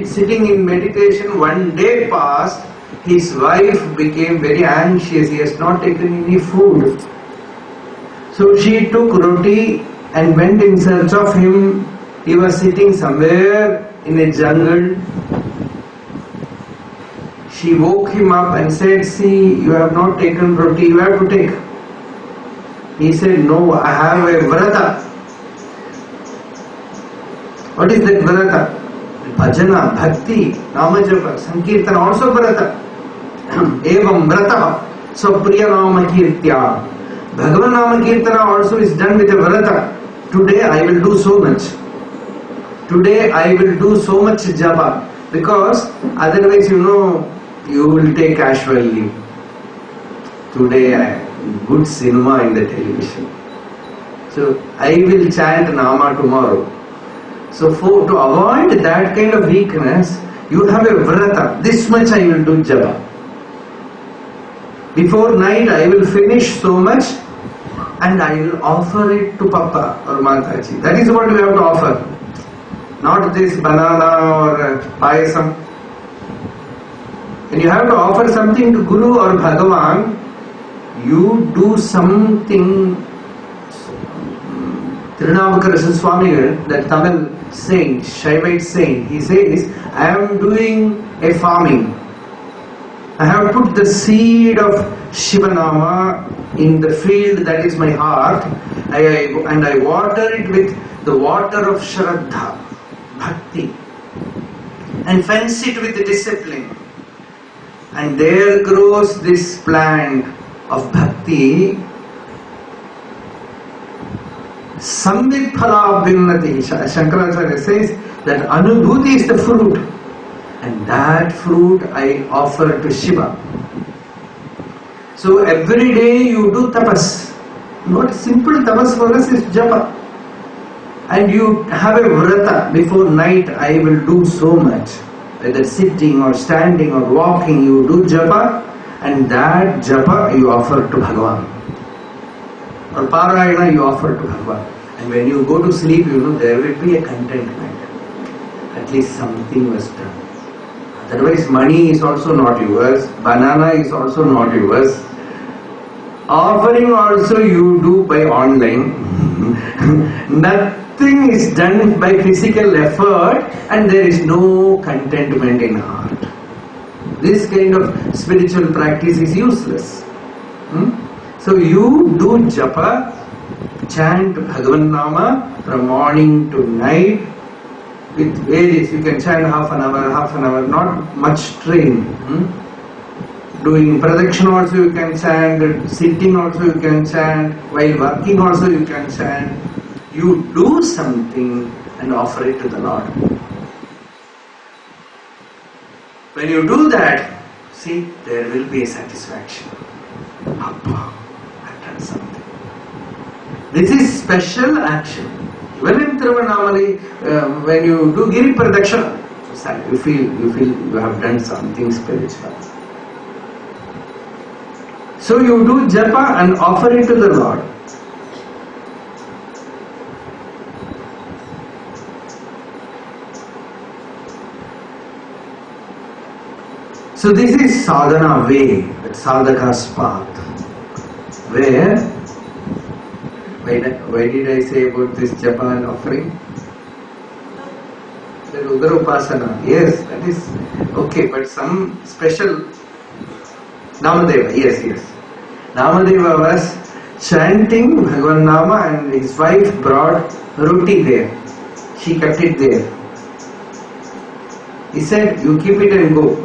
Sitting in meditation, one day passed, his wife became very anxious, he has not taken any food. So she took roti and went in search of him. He was sitting somewhere in a jungle. She woke him up and said, "See, you have not taken roti, you have to take." He said, "No, I have a vrata." What is that vrata? Bhajana, bhakti, namajapa, sankirtana, also vrata. Evam vrata, so priya nama kirtya. Bhagavan nama kirtana also is done with a vrata. Today I will do so much. Today I will do so much japa. Because otherwise, you will take casual leave. Today, good cinema in the television. So, I will chant Nama tomorrow. So, to avoid that kind of weakness, you have a vrata. This much I will do japa. Before night, I will finish so much and I will offer it to Papa or Mataji. That is what you have to offer. Not this banana or payasam. When you have to offer something to Guru or Bhagavan, you do something. Tirunavakarasa Swami, that Tamil saint, Shaivite saint, he says, I am doing a farming. I have put the seed of Shivanama in the field that is my heart, and I water it with the water of Shraddha, Bhakti, and fence it with discipline. And there grows this plant of Bhakti. Samvit phala abhinnati. Shankaracharya says that Anubhuti is the fruit. And that fruit I offer to Shiva. So every day you do tapas. Not simple tapas for us is japa. And you have a vrata. Before night I will do so much. Whether sitting or standing or walking, you do japa. And that japa you offer to Bhagavan. Or Parayana you offer to Bhagavan. And when you go to sleep, there will be a contentment. At least something was done. Otherwise, money is also not yours. Banana is also not yours. Offering also you do by online. Nothing is done by physical effort and there is no contentment in heart. This kind of spiritual practice is useless. So you do japa, chant Bhagavan Nama from morning to night with various, you can chant half an hour, not much strain. Doing pradakshina also you can chant, sitting also you can chant, while working also you can chant. You do something and offer it to the Lord. When you do that, see, there will be a satisfaction. Appa, I've done something. This is special action. Even in Tiruvannamalai, when you do Giri Pradakshina, you feel you have done something spiritual. So you do japa and offer it to the Lord. So this is sadhana way, that sadhaka's path. Where, why did I say about this japa and offering? The Rudra Upasana, yes, that is okay, but some special Namadeva, yes. Namadeva was chanting Bhagavan Nama and his wife brought roti there. She kept it there. He said, you keep it and go.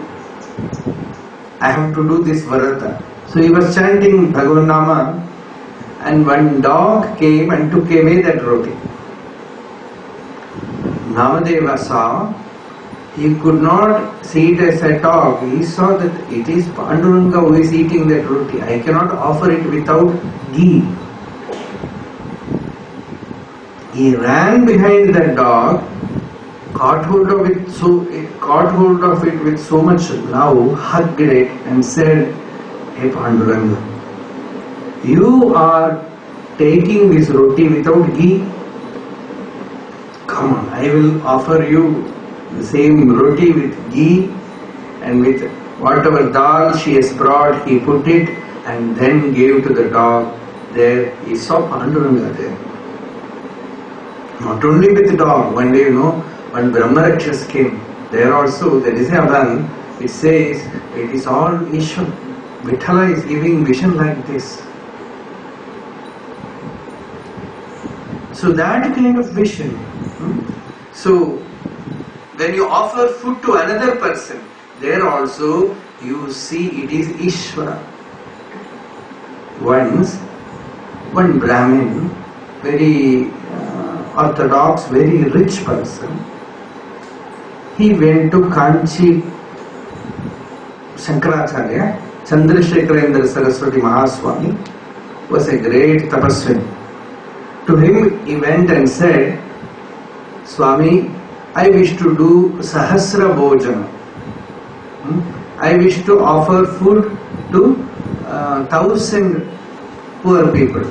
I have to do this Varata. So he was chanting Bhagavan Nama and one dog came and took away that roti. Namadeva saw, he could not see it as a dog. He saw that it is Panduranga who is eating that roti. I cannot offer it without ghee. He ran behind the dog, caught hold of it with so much love, hugged it and said, Hey Panduranga, you are taking this roti without ghee. Come on, I will offer you the same roti with ghee and with whatever dal she has brought, he put it and then gave to the dog. There he saw Panduranga there. Not only with the dog, one day when Brahmarakshas came, there also there is a Adan, it says it is all Ishwar. Vithala is giving vision like this. So that kind of vision. So when you offer food to another person, there also you see it is Ishvara. Once, one Brahmin, very orthodox, very rich person, he went to Kanchi Shankaracharya, Chandrasekharendra Saraswati Mahaswami was a great tapaswin. To him he went and said, Swami, I wish to do Sahasra Bhojana. I wish to offer food to 1,000 poor people.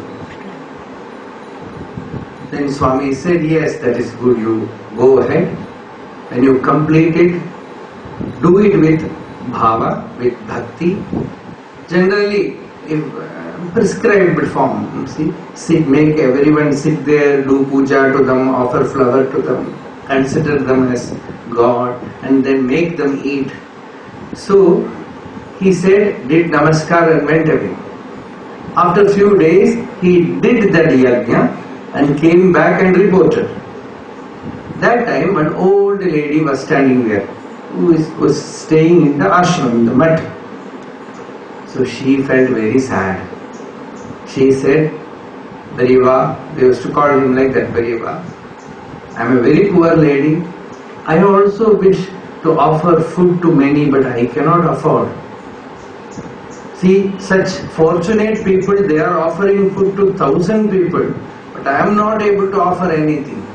Then Swami said, yes, that is good, you go ahead. When you complete it, do it with bhava, with bhakti. Generally, if prescribed form, make everyone sit there, do puja to them, offer flower to them, consider them as God, and then make them eat. So, he said, did namaskar and went away. After a few days, he did that yajna and came back and reported. That time, one old lady was standing there, who was staying in the ashram, in the mutt. So she felt very sad. She said, Bariva, they used to call him like that, Bariva, I am a very poor lady. I also wish to offer food to many, but I cannot afford. See, such fortunate people, they are offering food to 1,000 people, but I am not able to offer anything.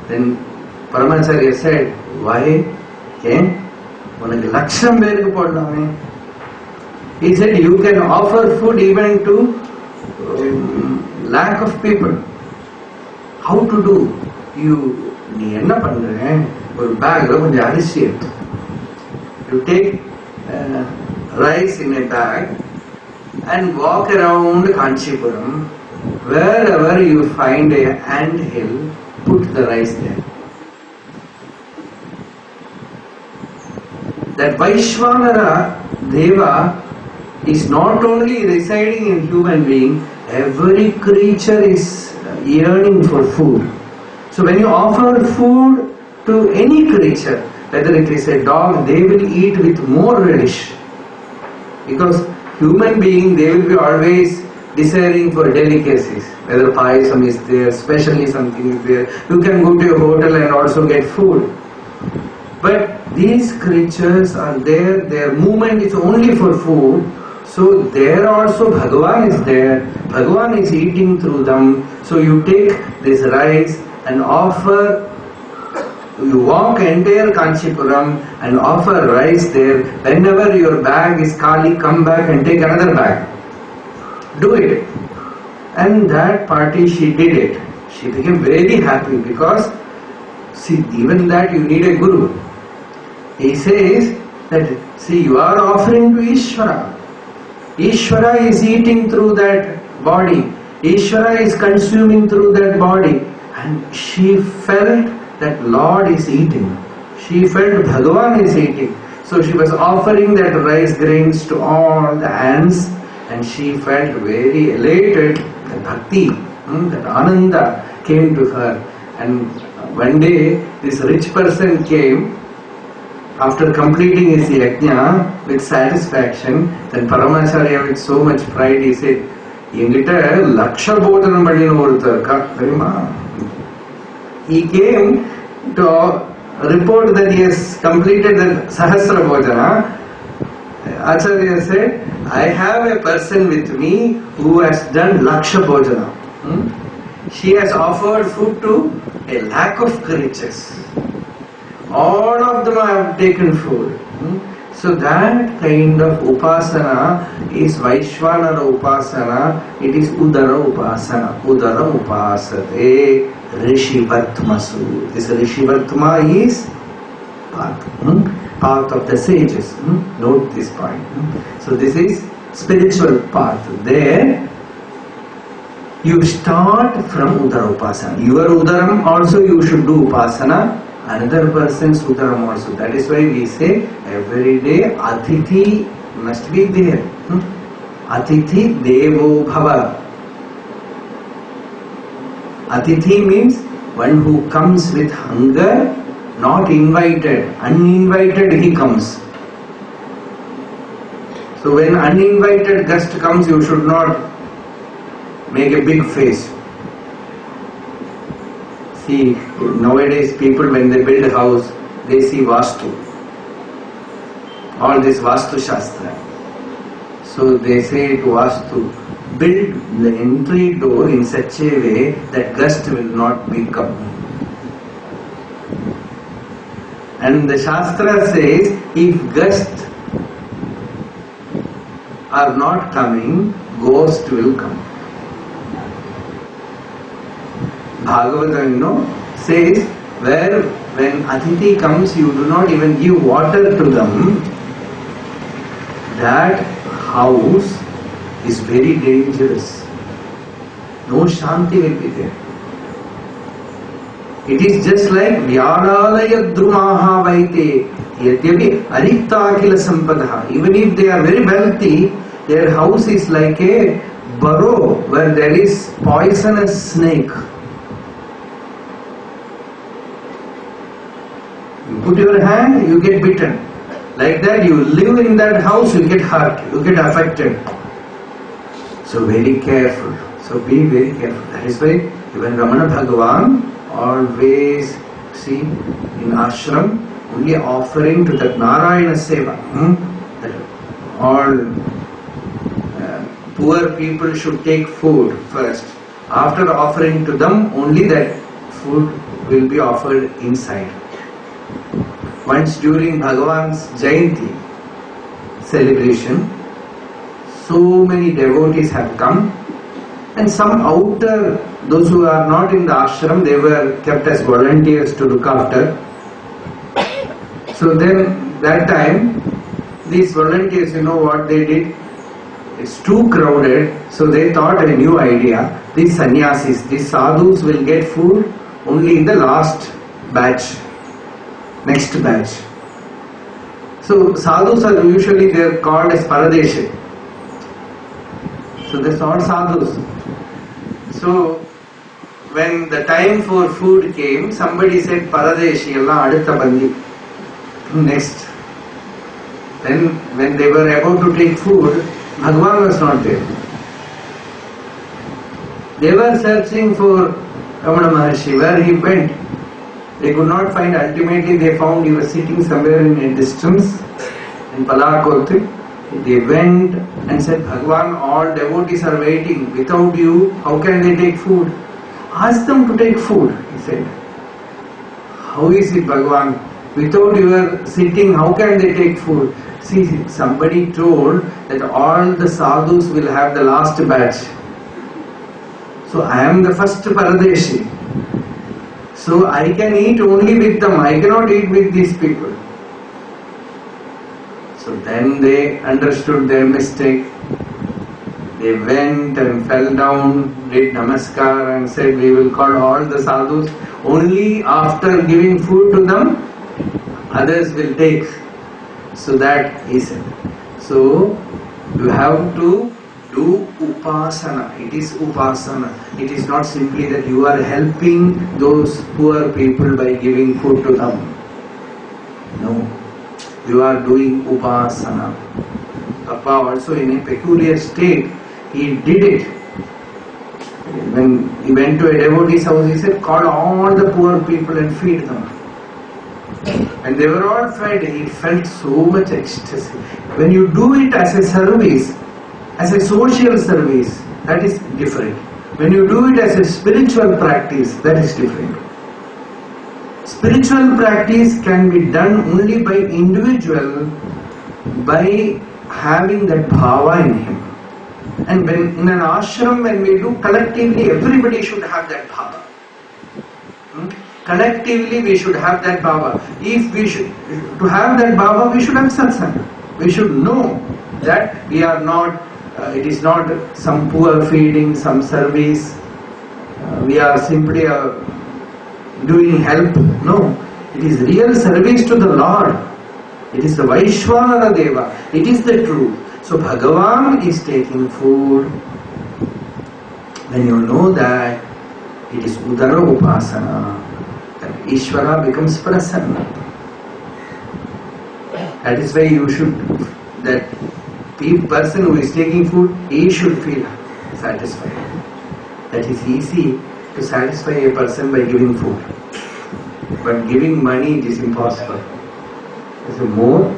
Then Paramacharya said, why? He said, you can offer food even to lack of people. How to do? You bag, you take rice in a bag and walk around Kanchipuram. Wherever you find a ant hill, put the rice there. That Vaishwanara Deva is not only residing in human being, every creature is yearning for food. So when you offer food to any creature, whether it is a dog, they will eat with more relish. Because human being, they will be always desiring for delicacies. Whether payasam is there, specially something is there. You can go to a hotel and also get food. But these creatures are there, their movement is only for food. So there also Bhagavan is there. Bhagavan is eating through them. So you take this rice and offer. You walk entire Kanchipuram and offer rice there. Whenever your bag is khali, come back and take another bag. Do it. And that party, she did it. She became very happy because, see, even that you need a guru. He says that, see, you are offering to Ishvara. Ishvara is eating through that body. Ishvara is consuming through that body. And she felt that Lord is eating. She felt Bhagavan is eating. So she was offering that rice grains to all the ants, and she felt very elated. The bhakti, that ananda came to her. And one day this rich person came after completing his yajna with satisfaction. Then Paramacharya with so much pride, he said, Yengita Laksha Bodhanam Padina Orutha. He came to report that he has completed the Sahasra Bhojana. Acharya said, I have a person with me who has done Laksha Bhojana. She has offered food to a lakh of creatures. All of them have taken food. So that kind of upasana is Vaishvanara upasana, it is Udara upasana. Udara upasate Rishivatmasu. This Rishivatma is path, path of the sages. Note this point. So this is spiritual path. There you start from Udara upasana. Your Udaram also you should do upasana. Another person's Udaram also. That is why we say every day Atithi must be there. Atithi Devo Bhava. Atithi means one who comes with hunger, not invited. Uninvited he comes. So when uninvited guest comes, you should not make a big face. See, nowadays people when they build a house, they see Vastu. All this Vastu Shastra. So they say to Vastu, build the entry door in such a way that guest will not become. And the Shastra says, if guests are not coming, ghost will come. Bhagavatam, says, where when Atithi comes, you do not even give water to them, that house is very dangerous. No Shanti will be there. It is just like Vyadalaya Drumaha Vaite Yadyapi Arikta Akila Sampadaha. Even if they are very wealthy, their house is like a burrow where there is poisonous snake. You put your hand, you get bitten. Like that, you live in that house, you get hurt, you get affected. So very careful. So be very careful. That is why even Ramana Bhagavan always see in ashram only offering to that Narayana Seva. That all poor people should take food first. After offering to them, only that food will be offered inside. Once during Bhagavan's Jayanti celebration, so many devotees have come, and some outer, those who are not in the ashram, they were kept as volunteers to look after. So then, that time, these volunteers, you know what they did? It's too crowded, so they thought a new idea. These sannyasis, these sadhus will get food only in the last batch. Next batch. So sadhus are usually they are called as Paradeshi. So that's all sadhus. So when the time for food came, somebody said Paradeshi Allah adutha bandi. Next. Then when they were about to take food, Bhagavan was not there. They were searching for Ramana Maharshi. Where he went, they could not find. Ultimately they found he was sitting somewhere in a distance in Palakoti. They went and said, Bhagavan, all devotees are waiting. Without you, how can they take food? Ask them to take food, he said. How is it, Bhagavan? Without your sitting, how can they take food? See, somebody told that all the sadhus will have the last batch. So I am the first Paradeshi. So I can eat only with them. I cannot eat with these people. So then they understood their mistake. They went and fell down, did namaskar and said, we will call all the sadhus. Only after giving food to them, others will take. So that he said. So you have to do upasana. It is upasana. It is not simply that you are helping those poor people by giving food to them. No. You are doing upasana. Papa also in a peculiar state, he did it. When he went to a devotee's house, he said, call all the poor people and feed them. When they were all fed, he felt so much ecstasy. When you do it as a service, as a social service, that is different. When you do it as a spiritual practice, that is different. Spiritual practice can be done only by individual by having that bhava in him. And when in an ashram, when we do collectively, everybody should have that bhava. Collectively we should have that bhava. If we should, to have that bhava, we should have satsang. We should know that we are not, it is not some poor feeding, some service, we are simply doing help. No, it is real service to the Lord. It is the Vaishwanara Deva. It is the truth. So Bhagavan is taking food. When you know that it is Udara Upasana, that Ishvara becomes prasanna. That is why you should, that person who is taking food, he should feel satisfied. That is easy to satisfy a person by giving food. But giving money, it is impossible. So more.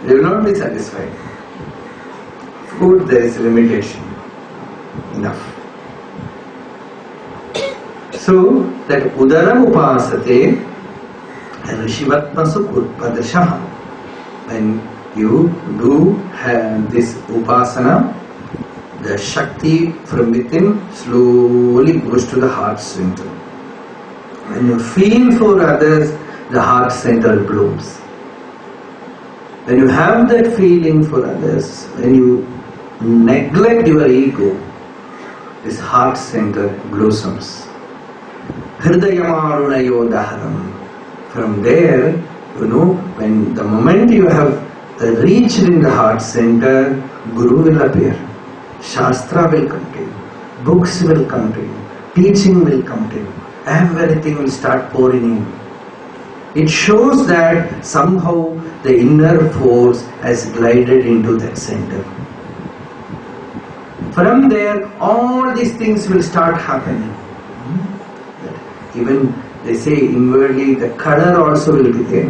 They will not be satisfied. Food, there is limitation. Enough. So, that Udara Upasate Rishivatmasu Utpadashaha. When you do have this Upasana, the Shakti from within slowly goes to the heart center. When you feel for others, the heart center blooms. When you have that feeling for others, when you neglect your ego, this heart center blossoms. Hridayamarunayo daharam. From there, you know, when the moment you have reached in the heart center, Guru will appear. Shastra will continue. Books will continue. Teaching will continue. Everything will start pouring in. It shows that somehow the inner force has glided into that center. From there, all these things will start happening. Even they say inwardly, the color also will be there.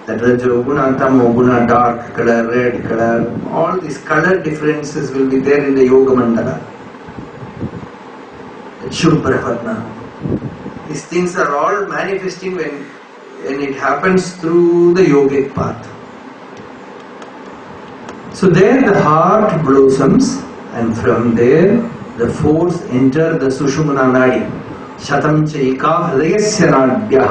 That Rajoguna, Tamoguna, dark color, red color, all these color differences will be there in the Yoga Mandala. Shubhravatna. These things are all manifesting when it happens through the yogic path. So there the heart blossoms, and from there the force enters the Sushumna Nadi. Shatam Chaika Hridayasya Nadhya.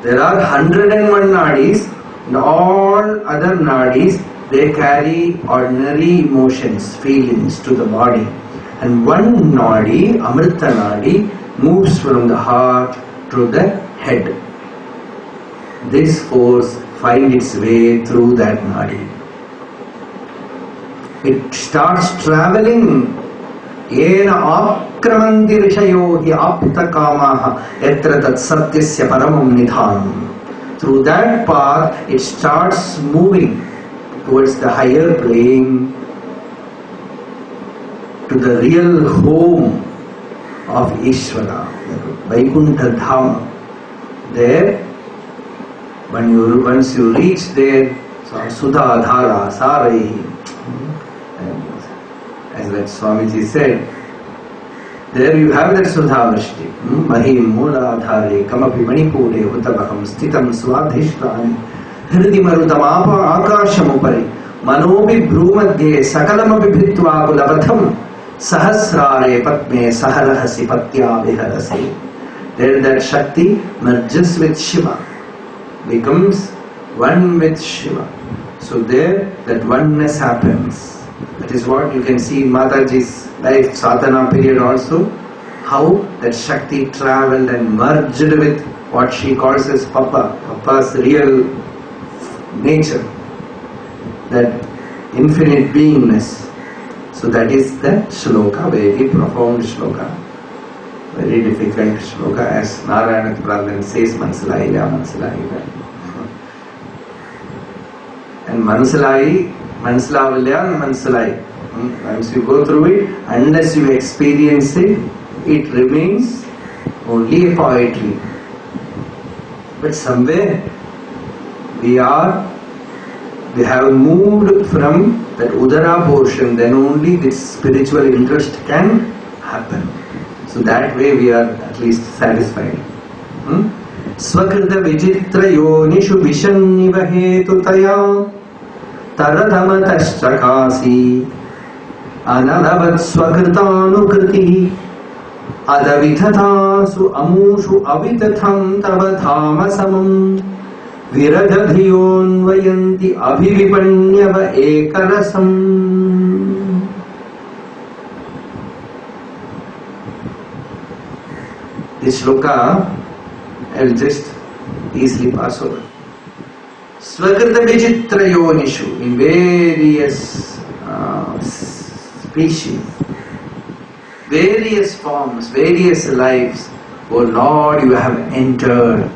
There are 101 nadis, and all other nadis, they carry ordinary emotions, feelings to the body. And one nadi, Amrita Nadi, moves from the heart to the head. This force finds its way through that nadi. It starts traveling. Yena akramanti rishayo hi apta kamaha etra tat satyasya paramam nidhanam. Through that path, it starts moving towards the higher plane, to the real home of Ishvara, Vaikuntha Dhama. There, once you reach there, Sudha Dhara, Sarai, as that Swamiji said, there you have that Sudha Vrishti. Mahim Mula Dhare, Kamapi Manipure, Uttabaham, Stitam Swadhishtani, Hridi Marutamapa Akashamupari, Manobi Bhrumadye, Sakalamapi Bhritva Kulavatham, Sahasrare Patme Saharahasi Patya Viharasi. There that Shakti merges with Shiva, becomes one with Shiva. So there that oneness happens. That is what you can see in Mataji's life sadhana period also, how that Shakti travelled and merged with what she calls as Papa's real nature, that infinite beingness. So that is the shloka, very profound shloka, very difficult shloka, as Narayana Prabhu says, Mansalaya. And Mansalai. Once you go through it, unless you experience it, it remains only a poetry. But somewhere we have moved from that Udara portion, then only this spiritual interest can happen. So that way we are at least satisfied. Swakrita Vijitra Yonishu Vishanniva Hetutaya Taradamatastakasi Analavat Swakritanukruti Adavithatasu Amushu Avitatham Tavadhamasamam Viradadhiyon Vayanti Abhivipanyava Ekarasam. This shloka I will just easily pass over. Swakrita Vichitra Yonishu, in various species, various forms, various lives, O Lord, you have entered.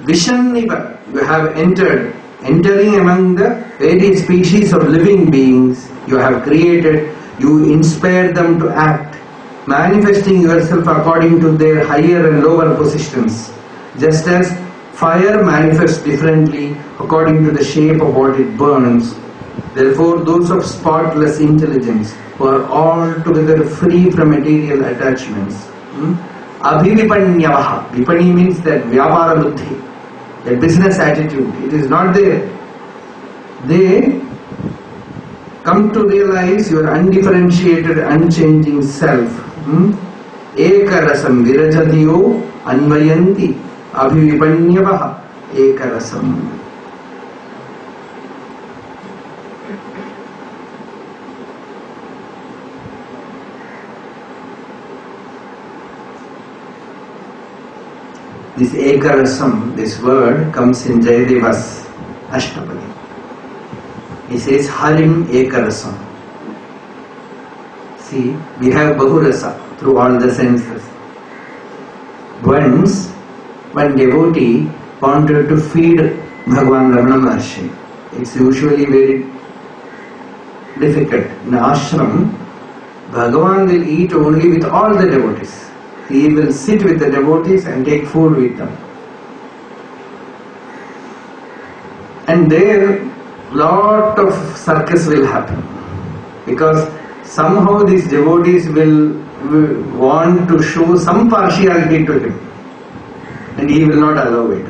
Vishanniva, you have entered. Entering among the various species of living beings you have created, you inspire them to act, manifesting yourself according to their higher and lower positions, just as fire manifests differently according to the shape of what it burns. Therefore, those of spotless intelligence who are altogether free from material attachments, abhivipanyavaha, vipani means that vyapara buddhi, a business attitude, it is not there. They come to realize your undifferentiated, unchanging self. Ekarasam virajatiyo anvayanti abhivipanyavaha ekarasam. This ekarasam, this word comes in Jayadeva's Ashtapadi. He says Harim ekarasam. See, we have Bahurasa through all the senses. Once, one devotee wanted to feed Bhagavan Ramana Maharshi. It's usually very difficult. In ashram, Bhagavan will eat only with all the devotees. He will sit with the devotees and take food with them. And there, lot of circus will happen. Because somehow these devotees will want to show some partiality to him, and he will not allow it.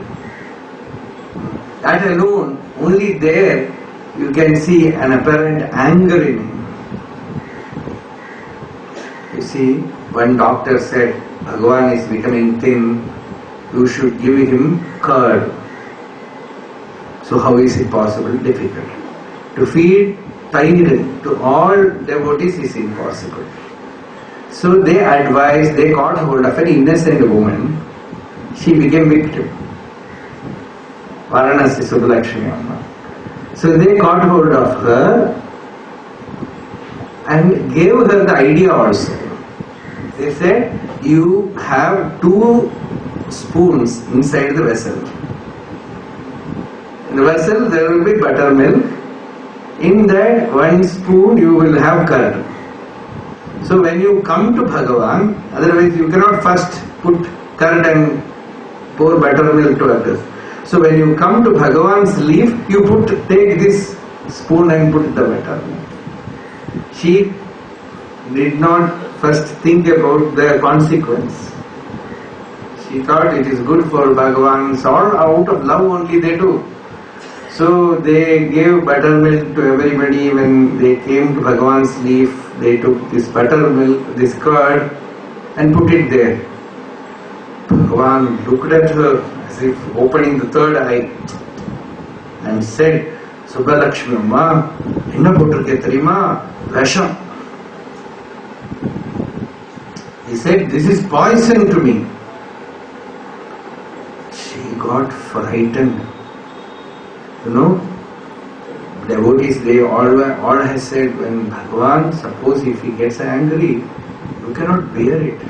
That alone, only there you can see an apparent anger in him. You see, one doctor said, Bhagavan is becoming thin, you should give him curd. So how is it possible? Difficult. To feed tyrant to all devotees is impossible. So they advised, they caught hold of an innocent woman. She became victim. Varanasi Subbalakshmi Amma. So they caught hold of her and gave her the idea also. They said, you have 2 spoons inside the vessel. In the vessel there will be buttermilk. In that 1 spoon you will have curd. So when you come to Bhagavan, otherwise you cannot first put curd and pour buttermilk to others. So when you come to Bhagavan's leaf, you take this spoon and put the buttermilk. She did not first think about the consequence. She thought it is good for Bhagavan, so all out of love only they do. So they gave buttermilk to everybody. When they came to Bhagavan's leaf, they took this buttermilk, this curd, and put it there. Bhagavan looked at her as if opening the third eye and said, Subbalakshmi Amma, enna potrukke theriyuma? Vasham. He said, this is poison to me. She got frightened. You know, devotees, they all have said, when Bhagavan, suppose if he gets angry, you cannot bear it.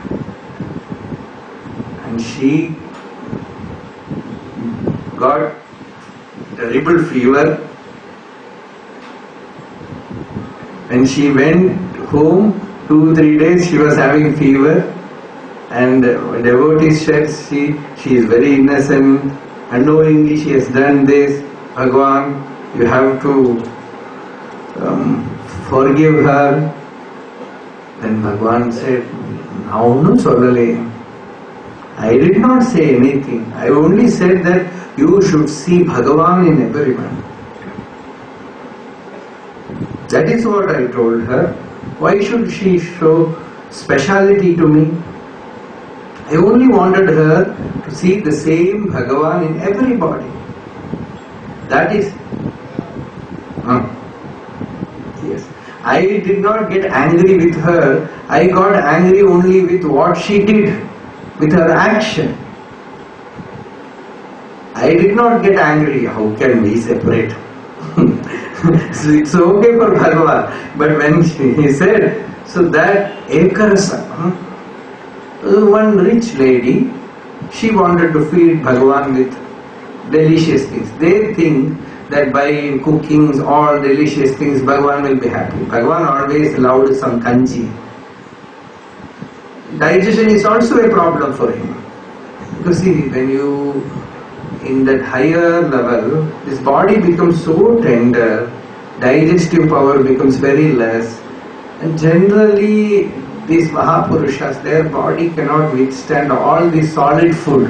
And she got terrible fever. When she went home, 2-3 days she was having fever, and devotees said she is very innocent, unknowingly she has done this. Bhagavan, you have to forgive her. Then Bhagavan said, now no sollale. I did not say anything. I only said that you should see Bhagavan in everyone. That is what I told her. Why should she show speciality to me? I only wanted her to see the same Bhagavan in everybody. That is... Yes. I did not get angry with her. I got angry only with what she did, with her action. I did not get angry. How can we separate? So it's okay for Bhagavan. But when he said, so that Ekarasa, one rich lady, she wanted to feed Bhagavan with delicious things. They think that by cooking all delicious things, Bhagavan will be happy. Bhagavan always loved some kanji. Digestion is also a problem for him. Because see, when you, in that higher level, this body becomes so tender, digestive power becomes very less, and generally these Mahapurushas, their body cannot withstand all this solid food,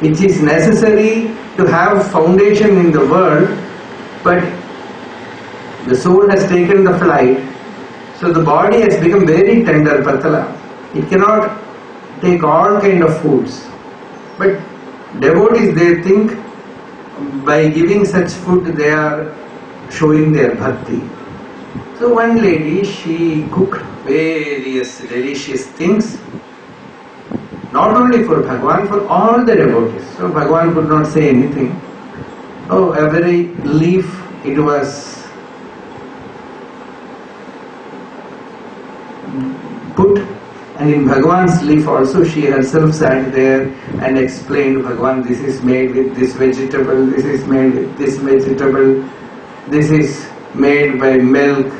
which is necessary to have foundation in the world, but the soul has taken the flight, so the body has become very tender, patala. It cannot take all kind of foods. But devotees, they think by giving such food they are showing their bhakti. So one lady, she cooked various delicious things, not only for Bhagavan, for all the devotees. So Bhagavan could not say anything. Oh, every leaf it was put, and in Bhagavan's leaf also she herself sat there and explained, Bhagavan, this is made with this vegetable, this is made with this vegetable, this is made by milk,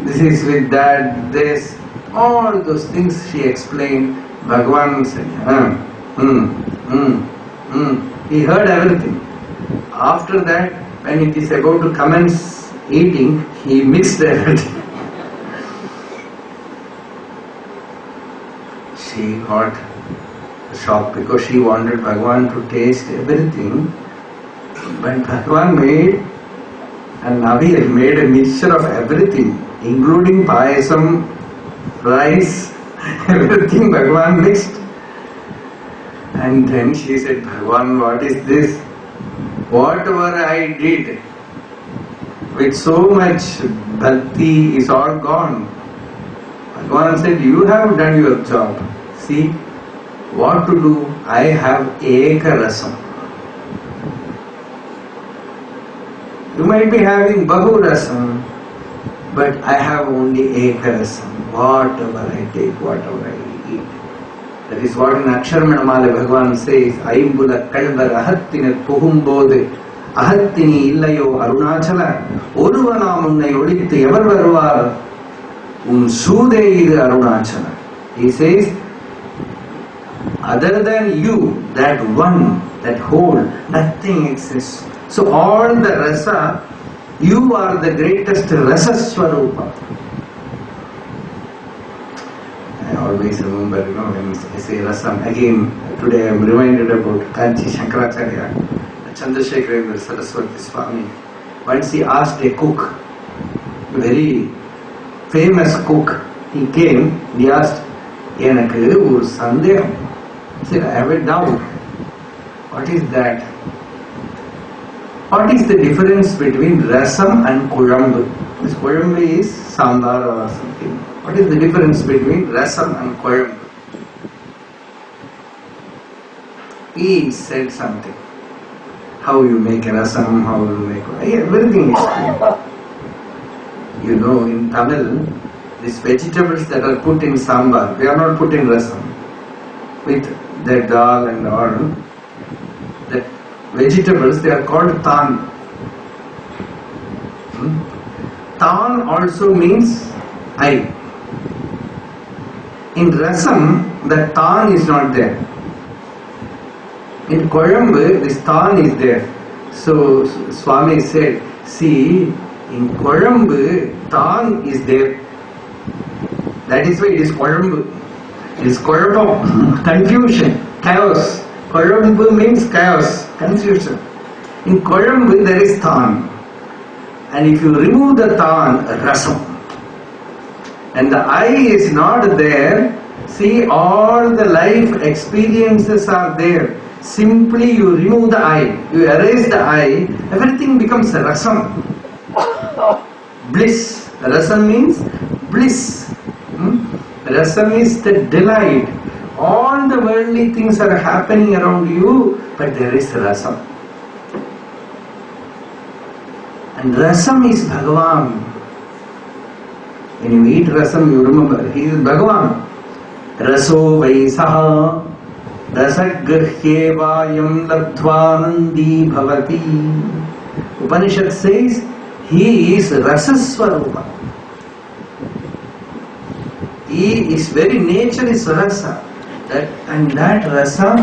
this is with that, this, all those things she explained. Bhagavan said, He heard everything. After that, when it is about to commence eating, he mixed everything. She got shocked because she wanted Bhagavan to taste everything. But Bhagavan made, and Navi made a mixture of everything, including payasam, rice, everything Bhagavan mixed. And then she said, Bhagavan, what is this? Whatever I did with so much bhakti is all gone. Bhagavan said, you have done your job. See, what to do? I have Ekarasam. You might be having Bahu Rasam, but I have only Ekarasam. Whatever I take, whatever I eat. That is what in Aksharamana Bhagavan says, Aimbula Kalvar Ahattina Puhumbode Ahattini Illayo Arunachala Uruvanamunna Yoditti Evarvarvar Unsude Idu Arunachala. He says, other than you, that one, that whole, nothing exists. So all the rasa, you are the greatest rasa swarupa. I always remember, when I say rasam, again, today I am reminded about Kanchi Shankaracharya, Chandrasekharendra Saraswati Swami. Once he asked a cook, a very famous cook, he came, he asked, எனக்கு ஒரு சந்தேகம். He said, I have a doubt. What is that? What is the difference between rasam and kulambu? This kulambu is sambar or something. What is the difference between rasam and kulambu? He said something. How you make rasam, how you make... Everything is clear. You know, in Tamil, these vegetables that are put in sambar, they are not put in rasam. With the dal and all, the vegetables, they are called tan. Tan also means eye. In rasam, the tan is not there. In Koyambu, this tan is there. So Swami said, see, in Koyambu, tan is there. That is why it is Koyambu. It is koyambu, confusion, chaos. Koyambu means chaos, confusion. In koyambu there is tan. And if you remove the tan, rasam. And the I is not there, see, all the life experiences are there. Simply you remove the I, you erase the I, everything becomes rasam. Bliss. Rasam means bliss. Rasam is the delight. All the worldly things are happening around you, but there is rasam. And rasam is Bhagavan. When you eat rasam, you remember, he is Bhagavan. Raso vaisaha rasagrhyevayam labdhvanandi bhavati. Upanishad says, he is rasaswarupa. He is very nature is rasa. And that rasa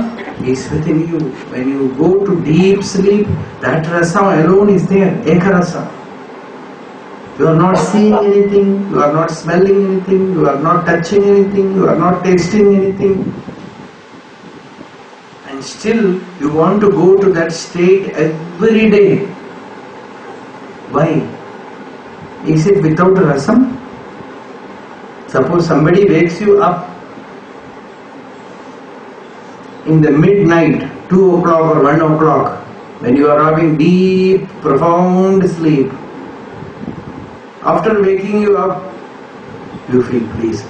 is within you. When you go to deep sleep, that rasa alone is there, ekarasa. You are not seeing anything, you are not smelling anything, you are not touching anything, you are not tasting anything. And still you want to go to that state every day. Why? Is it without rasam? Suppose somebody wakes you up in the midnight, 2 o'clock or 1 o'clock, when you are having deep, profound sleep. After waking you up, you feel, please,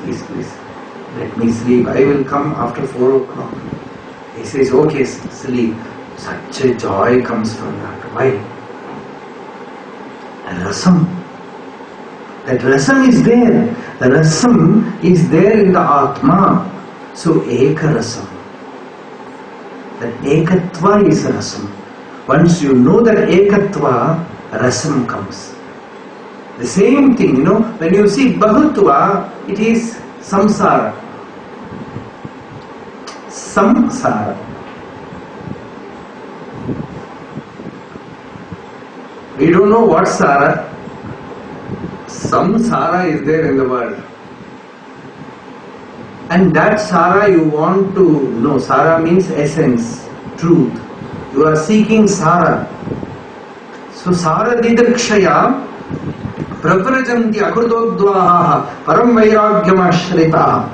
let me sleep. I will come after 4 o'clock. He says, okay, sleep. Such a joy comes from that. Why? And rasam. That rasam is there. The rasam is there in the Atma. So, eka rasam. That ekatva is rasam. Once you know that ekatva, rasam comes. The same thing, when you see bahutva, it is samsara. Samsara. We don't know what sara. Samsara is there in the world. And that sara you want to know. Sara means essence, truth. You are seeking sara. So sara didakshaya pravrajanti akrudodvaha param vairagyam ashritaha.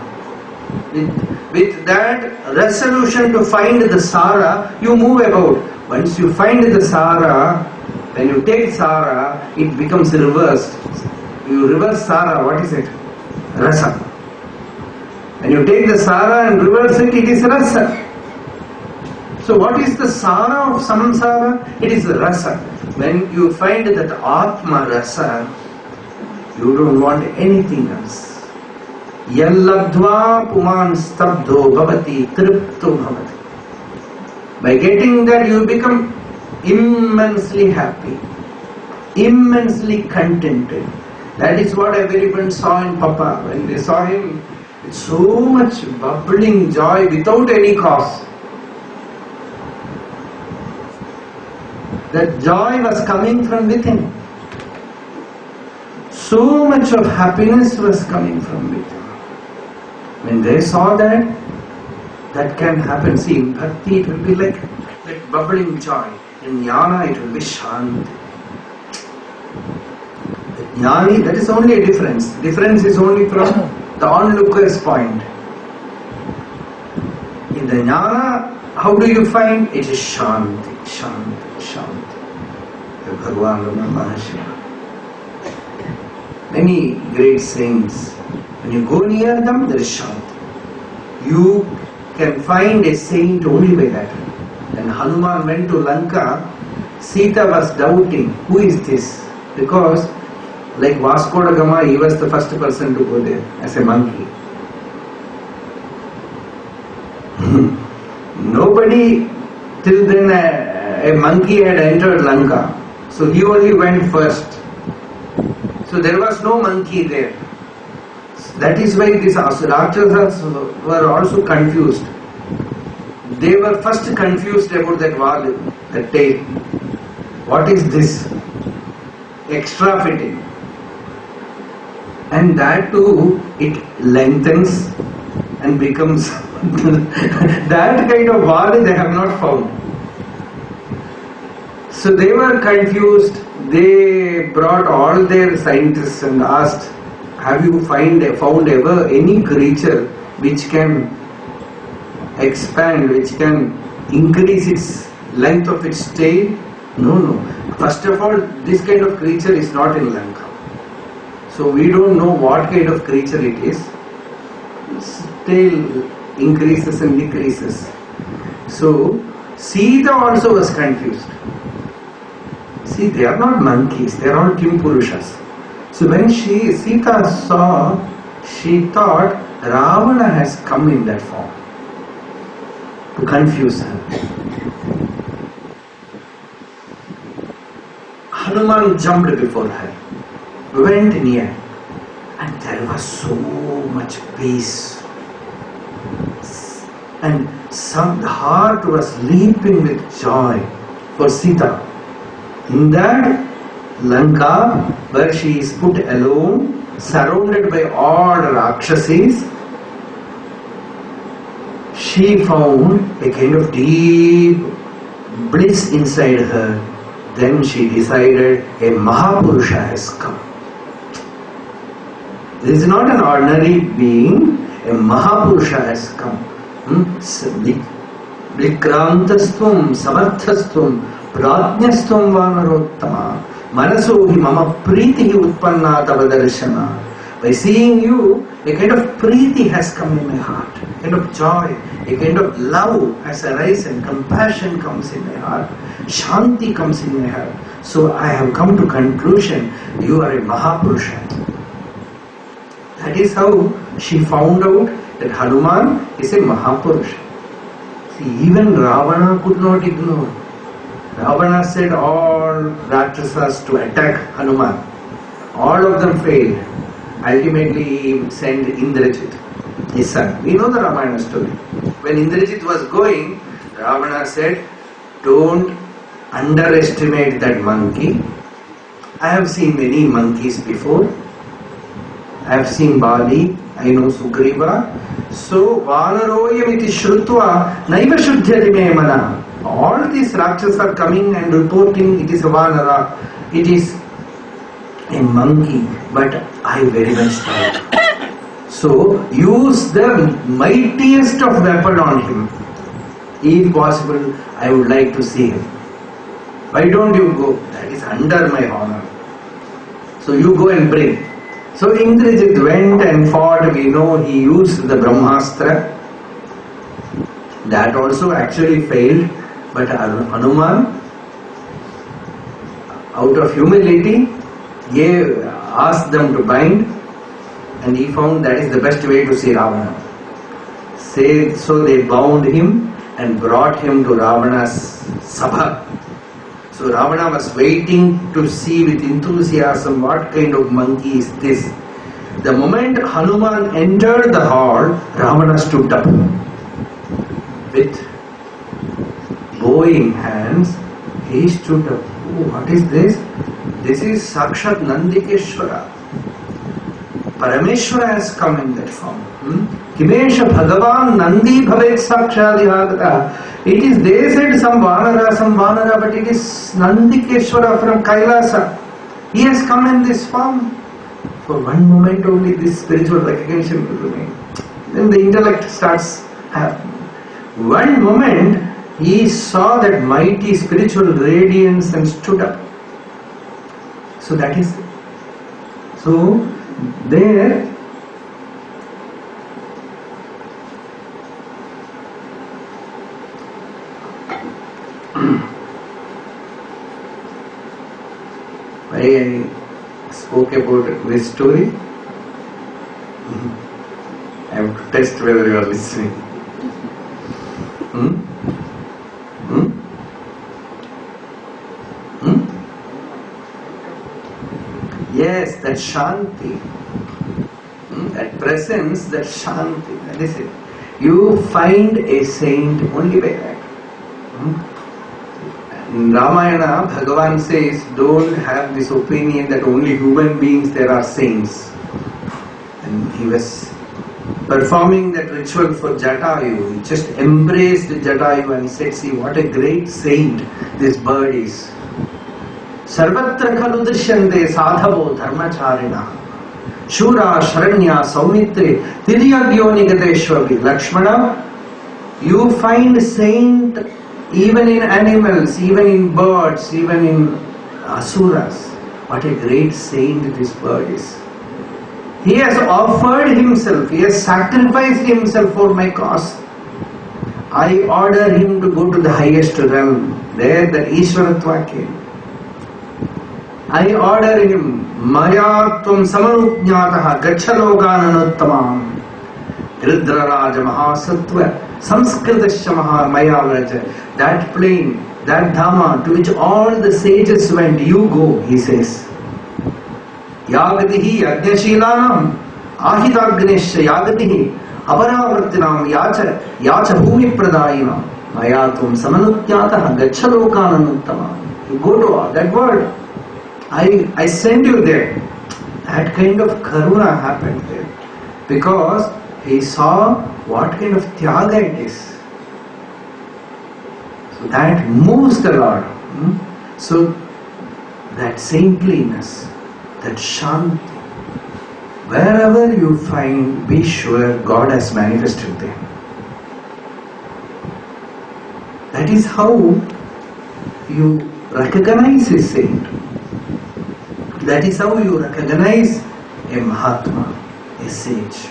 With that resolution to find the sara, you move about. Once you find the sara, when you take sara, it becomes reversed. You reverse sara, what is it? Rasa. When you take the sara and reverse it, it is rasa. So what is the sara of samsara? It is rasa. When you find that atma rasa, you don't want anything else. Yallabdva puman stabdho bhavati tripto bhavati. By getting that, you become immensely happy, immensely contented. That is what everyone saw in Papa. When they saw him, with so much bubbling joy without any cause. That joy was coming from within. So much of happiness was coming from within. When they saw that, that can happen. See, in bhakti it will be like bubbling joy. In jnana it will be shanti. The jnani, that is only a difference. Difference is only from the onlooker's point. In the jnana, how do you find? It is shanti, shanti, shanti. The Bhagavan Mahashiva. Many great saints, when you go near them, there is shanti. You can find a saint only by that. When Hanuman went to Lanka, Sita was doubting, who is this? Because like Vasco da Gama, he was the first person to go there as a monkey. Nobody till then a monkey had entered Lanka. So he only went first. So there was no monkey there. That is why these Rakshasas were also confused. They were first confused about that wall, that tail. What is this? Extra fitting. And that too, it lengthens and becomes that kind of Vali they have not found. So they were confused. They brought all their scientists and asked, have you found ever any creature which can expand, which can increase its length of its tail? No. First of all, this kind of creature is not in Lanka. So we don't know what kind of creature it is. Its tail increases and decreases. So Sita also was confused. See, they are not monkeys, they are all Kimpurushas. So when Sita saw, she thought Ravana has come in that form to confuse her. Hanuman jumped before her, went near, and there was so much peace. And the heart was leaping with joy for Sita. In that Lanka, where she is put alone, surrounded by all Rakshasis, she found a kind of deep bliss inside her. Then she decided a Mahapurusha has come. This is not an ordinary being, a Mahapurusha has come. Vikrantastum, Samarthastum, Prajnastum Vanarottama, Manasohi Mama Priti Utpanna Tavadarshana. By seeing you, a kind of Priti has come in my heart, a kind of joy, a kind of love has arisen, compassion comes in my heart, Shanti comes in my heart. So I have come to conclusion, you are a Mahapurusha. That is how she found out that Hanuman is a Mahapurusha. See, even Ravana could not ignore. Ravana said all Rakshasas to attack Hanuman. All of them failed. Ultimately he sent Indrajit, his son. We know the Ramayana story. When Indrajit was going, Ravana said, don't underestimate that monkey. I have seen many monkeys before. I have seen Bali, I know Sugriva. So, Vanaroyamiti Shrutva Naiva Shuddhyati me mana. All these Rakshas are coming and reporting it is a Vanara, it is a monkey, but I very much doubt. So, use the mightiest of weapon on him. If possible, I would like to see him. Why don't you go? That is under my honor. So, you go and bring. So Indrajit went and fought. We know he used the Brahmastra. That also actually failed. But Hanuman, out of humility, asked them to bind, and he found that is the best way to see Ravana. So they bound him and brought him to Ravana's Sabha. So Ravana was waiting to see with enthusiasm what kind of monkey is this. The moment Hanuman entered the hall, Ravana stood up with bowing hands. He stood up. Oh, what is this? This is Sakshat Nandikeshwara. Parameshwara has come in that form. Kimesha Bhagavan Nandi Bhavet Sakshadihagata. It is, they said some Vanara, but it is Nandikeshwara from Kailasa. He has come in this form. For one moment only this spiritual recognition will remain. Then the intellect starts happening. One moment he saw that mighty spiritual radiance and stood up. So that is, so there I spoke about this story. I have to test whether you are listening. Yes, that Shanti, that presence, that Shanti, that is it. You find a saint only by that. In Ramayana, Bhagavan says, don't have this opinion that only human beings there are saints. And he was performing that ritual for Jatayu, he just embraced Jatayu and said, see what a great saint this bird is. Sarvatra khalu drishyante sadhavo dharmacharina shura sharanya saumitre tiryagyo nigateshwapi. Lakshmana, you find saint even in animals, even in birds, even in asuras. What a great saint this bird is. He has offered himself, he has sacrificed himself for my cause. I order him to go to the highest realm. There the Ishwaratva came. I order him, Maya tvam samanujñātaha gacchalogananuttamam Rudraraja Mahasattva Samskritasya Mahamaya Vraja. That plane, that Dhamma to which all the sages went, you go, he says. Yagatihi Yajñashilanam Ahitagneshya Yagatihi Aparavrattinam Yacha Bhumi Pradayinam Mayatum Samanujñātaha Gacchalokananuttamam. You go to that word. I send you there. That kind of karuna happened there. Because he saw what kind of tyaga it is. So that moves the Lord. So that saintliness, that shanti, wherever you find, be sure God has manifested there. That is how you recognize a saint. That is how you recognize a Mahatma, a sage.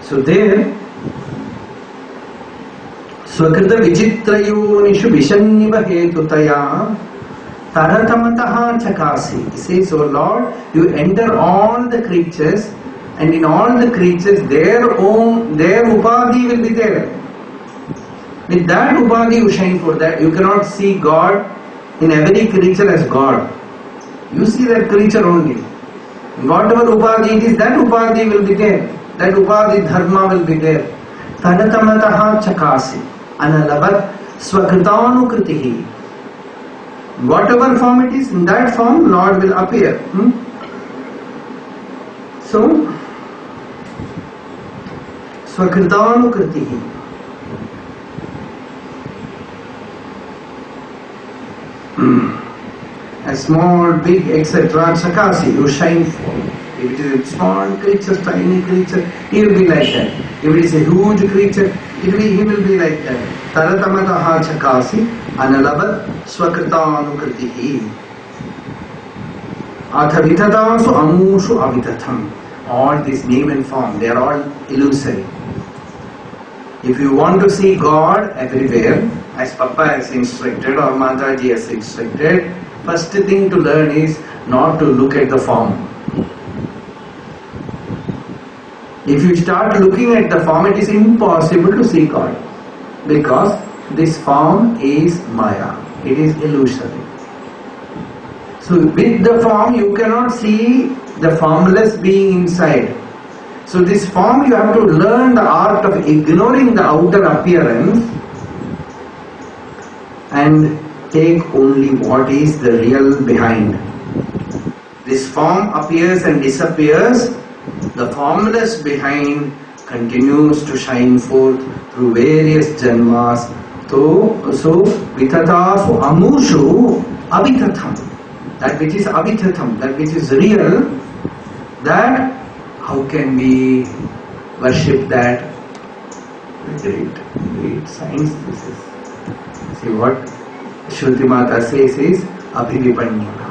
So there, Swakrita Vichitrayonishu Vishanniva Hetutaya Taratamataha Chakasi. He says, O Lord, you enter all the creatures, and in all the creatures their upadhi will be there. With that upadhi you shine for that. You cannot see God in every creature as God. You see that creature only. Whatever upadhi it is, that upadhi will be there. That upadhi dharma will be there. Tadatamataha chakasi analavat swakritānukritihi. Whatever form it is, in that form Lord will appear. So, swakritānukritihi. A small, big, etc. Chakasi, you shine for. If it is a small creature, tiny creature, he will be like that. If it is a huge creature, he will be like that. Taratamataha chakasi analavat swakritānukritihi. Athavitatasu amushu avitatham. All this name and form, they are all illusory. If you want to see God everywhere, as Papa has instructed or Mataji has instructed, first thing to learn is not to look at the form. If you start looking at the form, it is impossible to see God. Because this form is Maya. It is illusory. So with the form you cannot see the formless being inside. So this form you have to learn the art of ignoring the outer appearance and take only what is the real behind. This form appears and disappears. The formless behind continues to shine forth through various janmas. So vitatasu amushu avitatham. That which is avitatham, that which is real, that how can we worship that? Great science this is. See what Shruti Mata says is Abhivipanyana.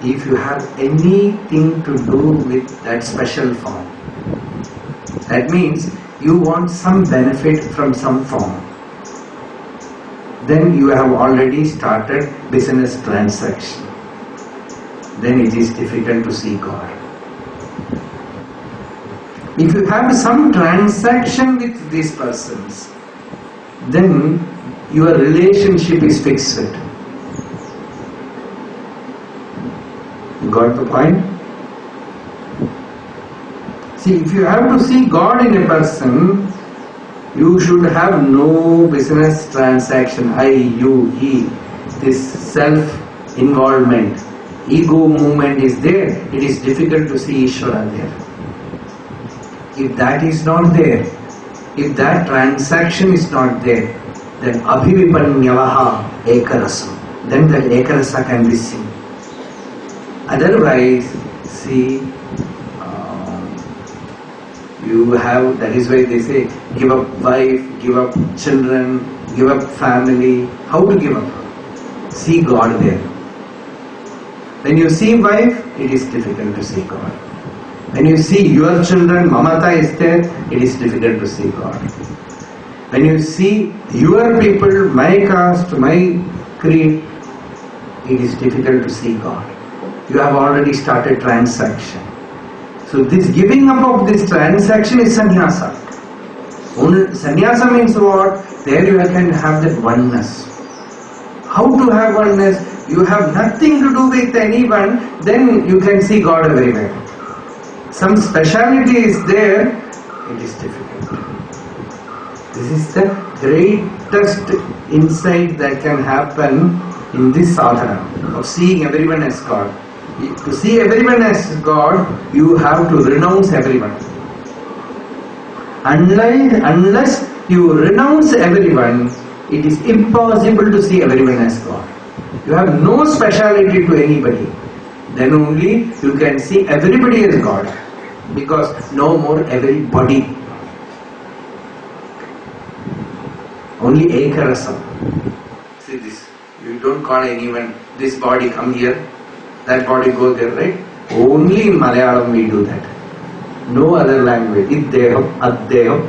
If you have anything to do with that special form, that means you want some benefit from some form, then you have already started business transaction. Then it is difficult to see God. If you have some transaction with these persons, then your relationship is fixed. Got the point? See, if you have to see God in a person, you should have no business transaction, I, you, he. This self-involvement, ego movement is there. It is difficult to see Ishvara there. If that is not there, if that transaction is not there, then abhivipanyavaha ekarasam. Then that ekarasa can be seen. Otherwise, see, you have, that is why they say, give up wife, give up children, give up family. How to give up? See God there. When you see wife, it is difficult to see God. When you see your children, mamata is there, it is difficult to see God. When you see your people, my caste, my creed, it is difficult to see God. You have already started transaction. So this giving up of this transaction is sannyasa. Sannyasa means what? There you can have that oneness. How to have oneness? You have nothing to do with anyone, then you can see God everywhere. Some speciality is there, it is difficult. This is the greatest insight that can happen in this sadhana of seeing everyone as God. To see everyone as God, you have to renounce everyone. Unless you renounce everyone, it is impossible to see everyone as God. You have no speciality to anybody. Then only you can see everybody as God. Because no more everybody. Only ekarasam. See this. You don't call anyone, this body come here, that body go there, right? Only in Malayalam we do that. No other language. Iddeham, addeham.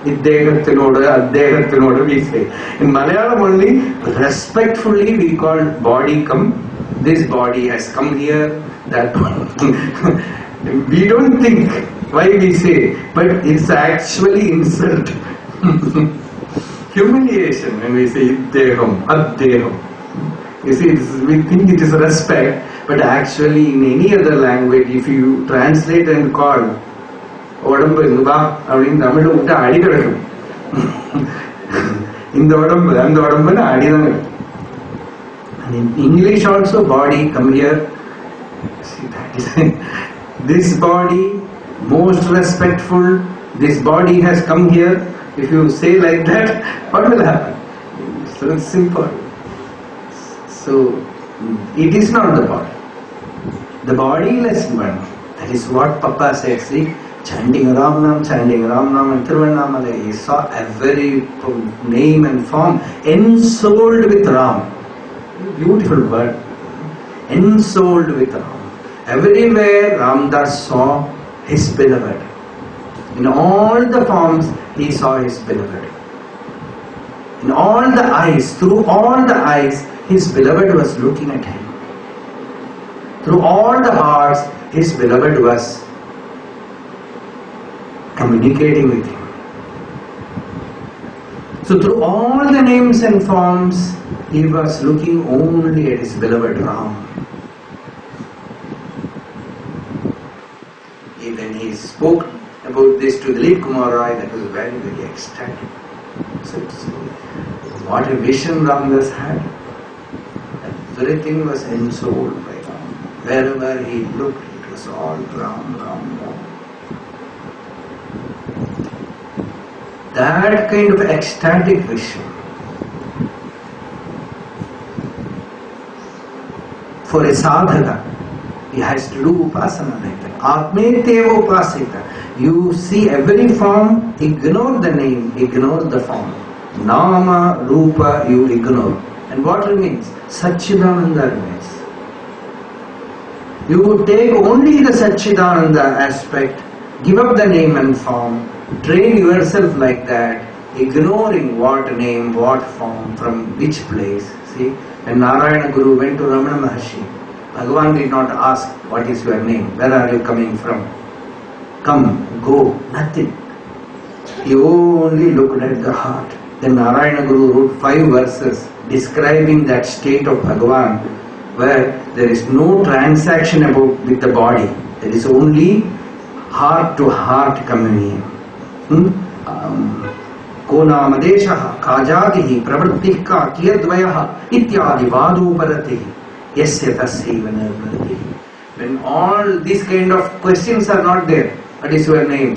Iddehathinodu, addehhathinodu we say. In Malayalam only, respectfully we call body come. This body has come here, that body. We don't think why we say, but it's actually insult. Humiliation when we say iddeham, addeham. You see, we think it is respect, but actually in any other language, if you translate and call, உடம்பு வா அப்படின்னு தமிழ் விட்டு அடி கிடக்கும். இந்த உடம்பு அந்த உடம்புன்னு அடிதான் கிடக்கும். And in English also, body come here. See, that is this body, most respectful, this body has come here. If you say like that, what will happen? So it's simple. So it is not the body. The bodiless one, that is what Papa said. See, chanting Ram Nam and Thiruvannamalai, he saw every name and form ensouled with Ram. Beautiful word. Ensouled with Ram. Everywhere Ramdas saw his beloved. In all the forms he saw his beloved. In all the eyes, through all the eyes, his beloved was looking at him. Through all the hearts, his beloved was communicating with him. So through all the names and forms, he was looking only at his beloved Ram. When he spoke about this to Dilip Kumar Roy, that was very, very ecstatic. So what a vision Ramdas had. Everything was ensouled by Ram. Wherever he looked, it was all Ram, Ram, Ram. That kind of ecstatic vision. For a sadhaka, he has to do upasana like that. Atmeteva upasita. You see every form, ignore the name, ignore the form. Nama, Rupa, you ignore. And what remains? Satchidananda remains. You take only the Satchidananda aspect, give up the name and form, train yourself like that, ignoring what name, what form, from which place. See, when Narayana Guru went to Ramana Maharshi, Bhagavan did not ask, what is your name? Where are you coming from? Come, go, nothing. He only looked at the heart. Then Narayana Guru wrote 5 verses describing that state of Bhagavan, where there is no transaction with the body. There is only heart to heart communion. Ko namadeshaha kajadihi pravrittih ka kiyadvayaha ityadi vadoparatihi yasya tasyaiva nirvritihi. When all these kind of questions are not there, what is your name?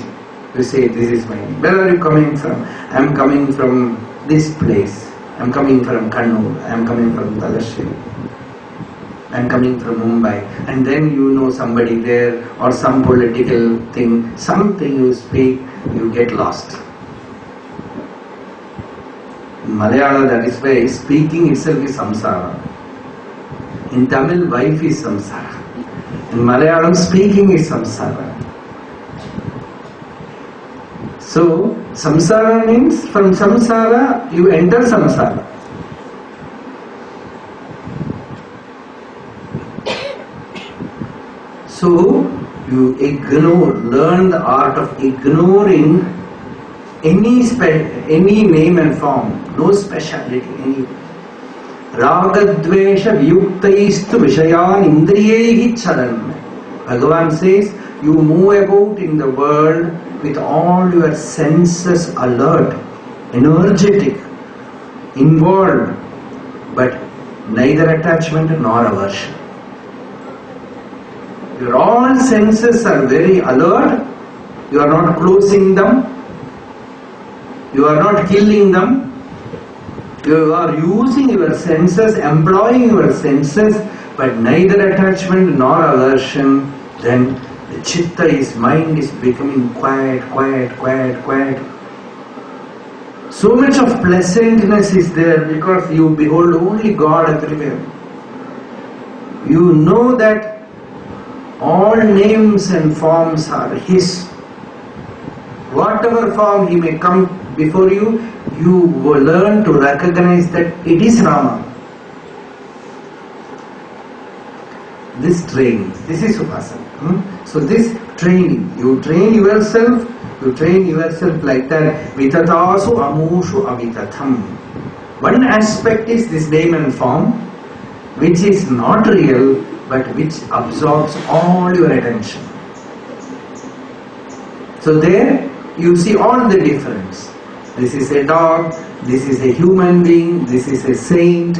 You say, this is my name. Where are you coming from? I am coming from this place. I am coming from Kannur. I am coming from Talashiri. I am coming from Mumbai. And then you know somebody there or some political thing, something you speak, you get lost. In Malayalam, that is why speaking itself is samsara. In Tamil, wife is samsara. In Malayalam, speaking is samsara. So, samsara means from samsara you enter samsara. So, you learn the art of ignoring any name and form, no speciality, any. Ragadvesha vyuktaistu vishayan indriyehi charan. Bhagavan says, you move about in the world with all your senses alert, energetic, involved, but neither attachment nor aversion. Your all senses are very alert, you are not closing them, you are not killing them, you are using your senses, employing your senses, but neither attachment nor aversion. Then the chitta mind is becoming quiet. So much of pleasantness is there because you behold only God everywhere. You know that all names and forms are His. Whatever form He may come before you, you will learn to recognize that it is Rama. This training, this is Upasana. So this training, you train yourself like that. Vitatasu amushu avitatham. One aspect is this name and form, which is not real, but which absorbs all your attention. So there you see all the difference. This is a dog, this is a human being, this is a saint,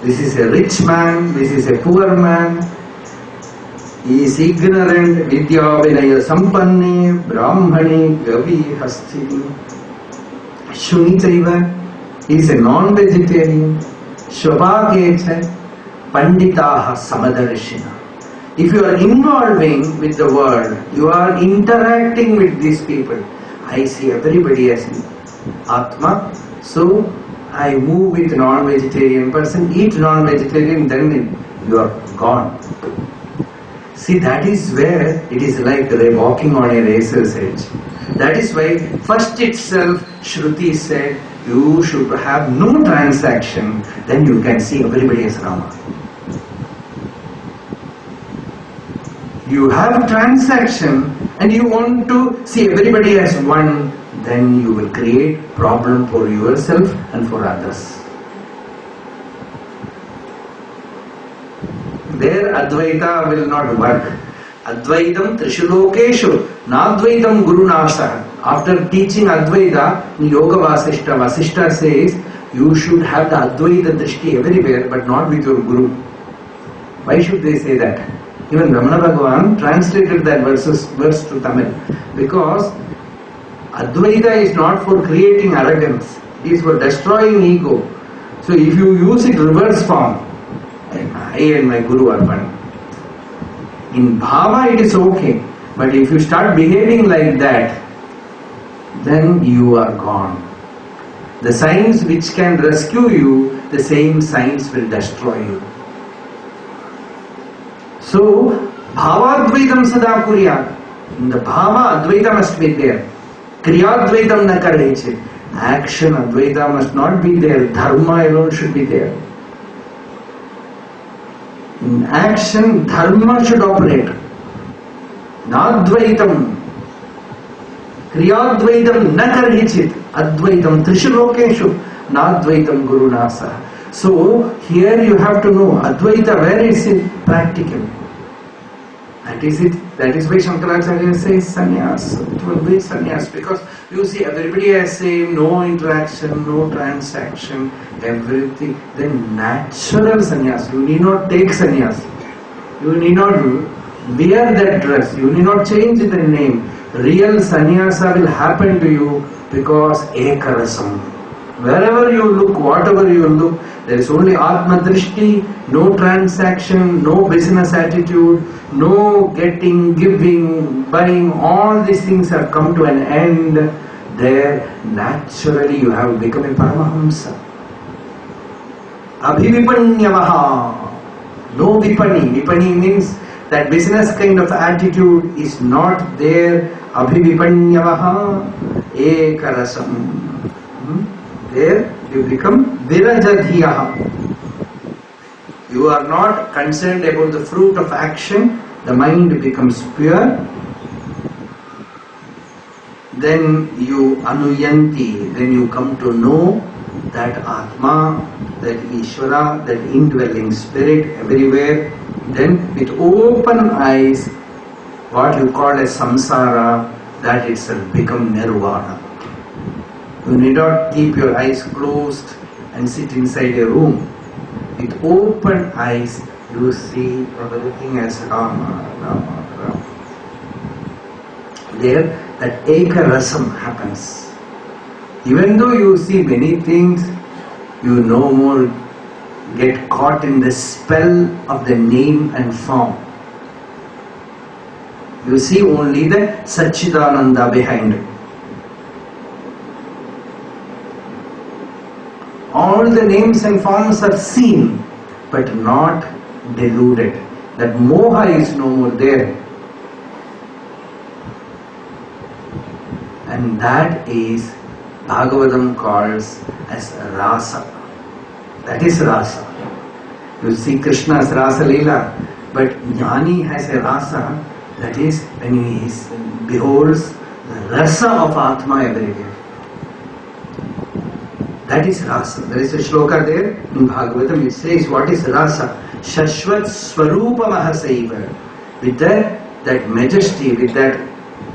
this is a rich man, this is a poor man. He is ignorant, vidya vinaya sampanne, brahmane, gavi hastini, shunichaiva. He is a non-vegetarian, shobhakecha, panditaha samadarshina. If you are involving with the world, you are interacting with these people. I see everybody as Atma, so I move with non-vegetarian person, eat non-vegetarian, then you are gone. See, that is where it is like walking on a razor's edge. That is why first itself Shruti said, you should have no transaction, then you can see everybody as Rama. You have transaction and you want to see everybody as one, then you will create problem for yourself and for others. There Advaita will not work. Advaitam Trishulokeshu, Nadvaitam Guru Nasa. After teaching Advaita in Yoga Vasishta, Vasishta says, you should have the Advaita Drishti everywhere, but not with your Guru. Why should they say that? Even Ramana Bhagavan translated that verse to Tamil, because Advaita is not for creating arrogance, it is for destroying ego. So if you use it reverse form, I and my Guru are one. In Bhava it is okay, but if you start behaving like that, then you are gone. The signs which can rescue you, the same signs will destroy you. So, Bhava-advaitam sada kurya. In the Bhava, Advaita must be there. Kriya-advaitam na karechit. Action, Advaita must not be there. Dharma alone should be there. In action, Dharma should operate. Nadvaitam. Kriya-advaitam na karechit. Advaitam Trishulokeshu. Nadvaitam Guru Nasa. So, here you have to know Advaita, where is it practical? That is it. That is why Shankaracharya says sannyas. It will be sannyas, because you see everybody has same, no interaction, no transaction, everything. Then natural sannyas. You need not take sannyas. You need not wear that dress. You need not change the name. Real sannyasa will happen to you because ekarasam. Wherever you look, whatever you look, there is only Atma Drishti, no transaction, no business attitude, no getting, giving, buying. All these things have come to an end. There, naturally you have become a Paramahamsa. Abhivipanyavaha. No vipani. Vipani means that business kind of attitude is not there. Abhivipanyavaha ekarasam. There you become virajadhiyaha. You are not concerned about the fruit of action. The mind becomes pure. Then you anuyanti. Then you come to know that Atma, that Ishvara, that indwelling spirit everywhere. Then with open eyes, what you call as samsara, that itself become nirvana. You need not keep your eyes closed and sit inside a room. With open eyes, you see everything as Rama, Rama, Rama. There, that ekarasam happens. Even though you see many things, you no more get caught in the spell of the name and form. You see only the Satchidananda behind it. All the names and forms are seen, but not deluded. That moha is no more there. And that is Bhagavatam calls as rasa. That is rasa. You see Krishna's rasa leela, but Jnani has a rasa, that is when he beholds the rasa of Atma everywhere. That is rasa. There is a shloka there in Bhagavatam. It says, what is rasa? Shashvat Swarupa Mahasaiva. With that majesty, with that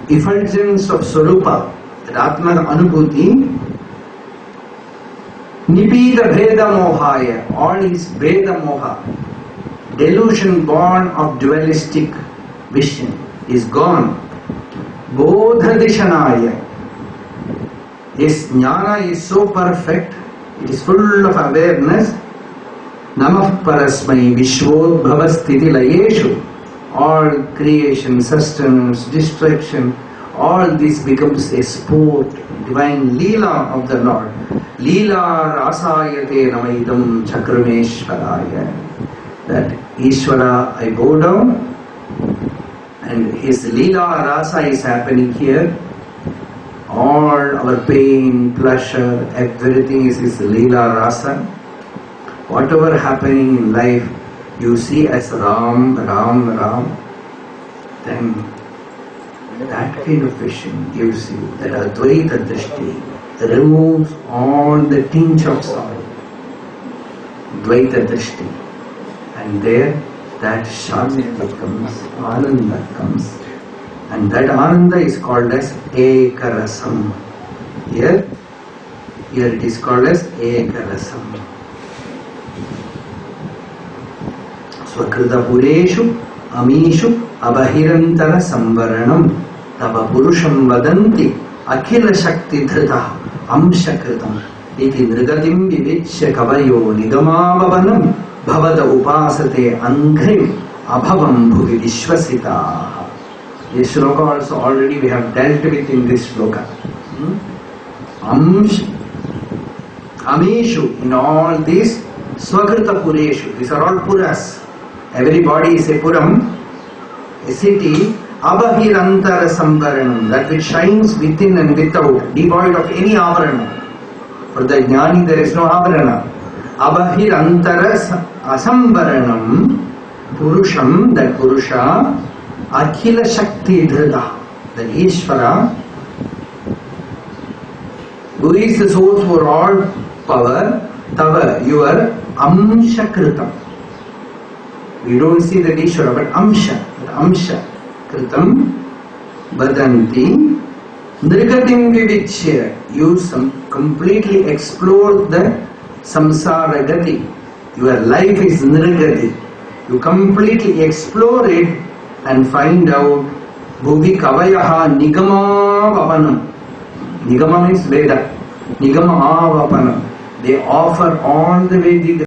effulgence of Swarupa, that Atma Anubhuti, Nipida Bheda Mohaya, all is Bheda Moha, delusion born of dualistic vision is gone. Bodha Dishanaya. This jnana is so perfect, it is full of awareness. Namah Parasmai Vishwodbhava Sthiti Layeshu. All creation, sustenance, destruction, all this becomes a sport, divine Leela of the Lord. Leela Rasayate Namaidam Chakrameshwaraya. That Ishvara, I bow down, and his Leela Rasa is happening here. All our pain, pleasure, everything is his Leela Rasa. Whatever happening in life, you see as Ram, Ram, Ram. Then that kind of vision gives you that Advaita Drishti, removes all the tinge of sorrow. Dvaita Drishti. And there, that Shanti comes, Ananda comes. And that Ananda is called as Ekarasam. Here it is called as Ekarasam. Swakrita Pureshu Amishu Abahirantara Samvaranam Tava Purusham Vadanti Akhila Shakti Dhrita Amshakritam Iti Nrigatim Vivichya Kavayo Nigamavavanam Bhavada Upasate Anghrim Abhavam Bhuvi Vishwasita. This shloka also already we have dealt with in this shloka. Amishu, in all these Swakrita Pureshu, these are all Puras. Every body is a Puram, a city. Abahirantara Samvaranam, that which shines within and without, devoid of any avarana. For the Jnani there is no avarana. Abahirantara Asamvaranam, Purusham, that Purusha, Akhila Shakti Dhrita, that Ishvara, who is the source for all power, Tava, your Amshakritam. We don't see that Ishvara, but Amsha, Kritam, Badanti, Nrigatim Vivichya. You completely explore the samsara gati. Your life is nirgati. You completely explore it and find out Bhuvi kavayaha nigama vapanam. Nigama means Veda. Nigama vapanam. They offer all the Vedic